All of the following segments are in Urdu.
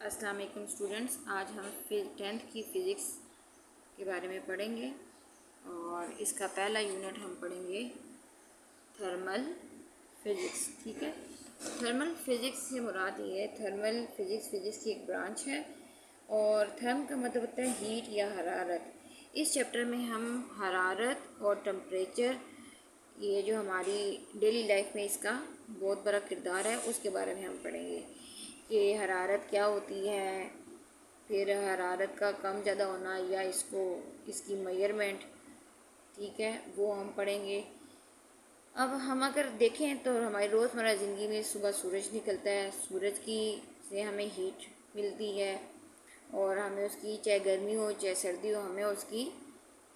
السلام علیکم اسٹوڈنٹس، آج ہم 10th کی فزکس کے بارے میں پڑھیں گے اور اس کا پہلا یونٹ ہم پڑھیں گے تھرمل فزکس. ٹھیک ہے، تھرمل فزکس سے مراد یہ ہے، تھرمل فزکس کی ایک برانچ ہے اور تھرم کا مطلب ہوتا ہے ہیٹ یا حرارت. اس چیپٹر میں ہم حرارت اور ٹمپریچر، یہ جو ہماری ڈیلی لائف میں اس کا بہت بڑا کردار ہے، اس کے بارے میں ہم پڑھیں گے کہ حرارت کیا ہوتی ہے، پھر حرارت کا کم زیادہ ہونا یا اس کی میئرمنٹ. ٹھیک ہے، وہ ہم پڑھیں گے. اب ہم اگر دیکھیں تو ہماری روزمرہ زندگی میں صبح سورج نکلتا ہے، سورج سے ہمیں ہیٹ ملتی ہے اور ہمیں اس کی چاہے گرمی ہو چاہے سردی ہو، ہمیں اس کی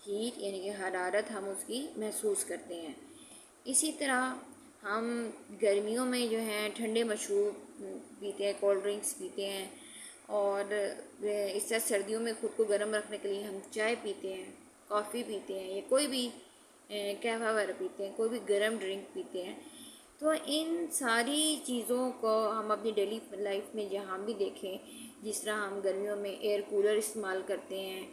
ہیٹ یعنی کہ حرارت ہم اس کی محسوس کرتے ہیں. اسی طرح ہم گرمیوں میں جو ہیں ٹھنڈے مشروب پیتے ہیں، کولڈ ڈرنکس پیتے ہیں، اور اس طرح سردیوں میں خود کو گرم رکھنے کے لیے ہم چائے پیتے ہیں، کافی پیتے ہیں یا کوئی بھی قہوہ وغیرہ پیتے ہیں، کوئی بھی گرم ڈرنک پیتے ہیں. تو ان ساری چیزوں کو ہم اپنی ڈیلی لائف میں جہاں بھی دیکھیں، جس طرح ہم گرمیوں میں ایئر کولر استعمال کرتے ہیں،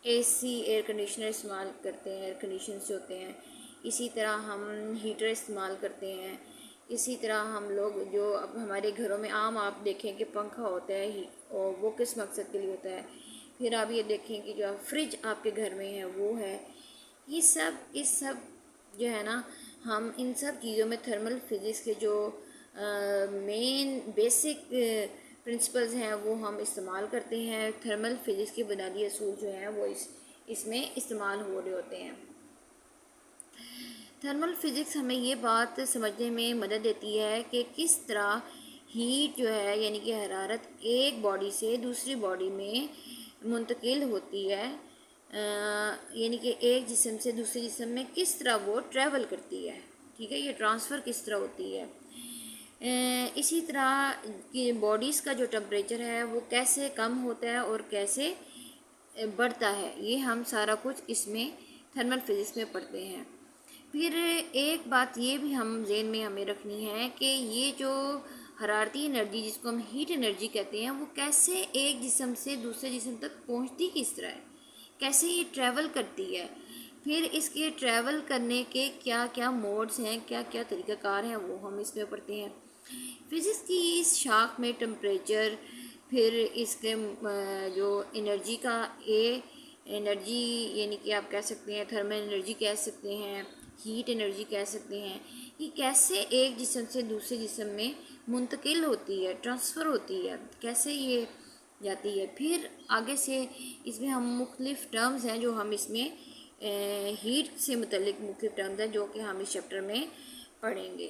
اے سی ایئر کنڈیشنر استعمال کرتے ہیں، ایئر کنڈیشنرز ہوتے ہیں، اسی طرح ہم ہیٹر استعمال کرتے ہیں. اسی طرح ہم لوگ جو اب ہمارے گھروں میں عام آپ دیکھیں کہ پنکھا ہوتا ہے اور وہ کس مقصد کے لیے ہوتا ہے. پھر آپ یہ دیکھیں کہ جو فریج آپ کے گھر میں ہے وہ ہے. یہ سب جو ہے نا، ہم ان سب چیزوں میں تھرمل فزکس کے جو مین بیسک پرنسپلز ہیں وہ ہم استعمال کرتے ہیں. تھرمل فزکس کے بنیادی اصول جو ہیں وہ اس میں استعمال ہو رہے ہوتے ہیں. تھرمل فزکس ہمیں یہ بات سمجھنے میں مدد دیتی ہے کہ کس طرح ہیٹ جو ہے یعنی کہ حرارت ایک باڈی سے دوسری باڈی میں منتقل ہوتی ہے، یعنی کہ ایک جسم سے دوسرے جسم میں کس طرح وہ ٹریول کرتی ہے. ٹھیک ہے، یہ ٹرانسفر کس طرح ہوتی ہے. اسی طرح کہ باڈیز کا جو ٹمپریچر ہے وہ کیسے کم ہوتا ہے اور کیسے بڑھتا ہے، یہ ہم سارا کچھ اس میں تھرمل فزکس میں پڑھتے ہیں. پھر ایک بات یہ بھی ہم ذہن میں ہمیں رکھنی ہے کہ یہ جو حرارتی انرجی جس کو ہم ہیٹ انرجی کہتے ہیں، وہ کیسے ایک جسم سے دوسرے جسم تک پہنچتی کس طرح ہے، کیسے یہ ٹریول کرتی ہے. پھر اس کے ٹریول کرنے کے کیا کیا موڈز ہیں، کیا کیا طریقہ کار ہیں، وہ ہم اس میں پڑھتے ہیں. فزکس کی اس شاخ میں ٹمپریچر، پھر اس کے جو انرجی کا انرجی یعنی کہ آپ کہہ سکتے ہیں تھرمل انرجی کہہ سکتے ہیں، ہیٹ انرجی کہہ سکتے ہیں، یہ کیسے ایک جسم سے دوسرے جسم میں منتقل ہوتی ہے، ٹرانسفر ہوتی ہے، کیسے یہ جاتی ہے. پھر آگے سے اس میں ہم مختلف ٹرمز ہیں جو ہم اس میں ہیٹ سے متعلق مختلف ٹرمز ہیں جو کہ ہم اس چیپٹر میں پڑھیں گے.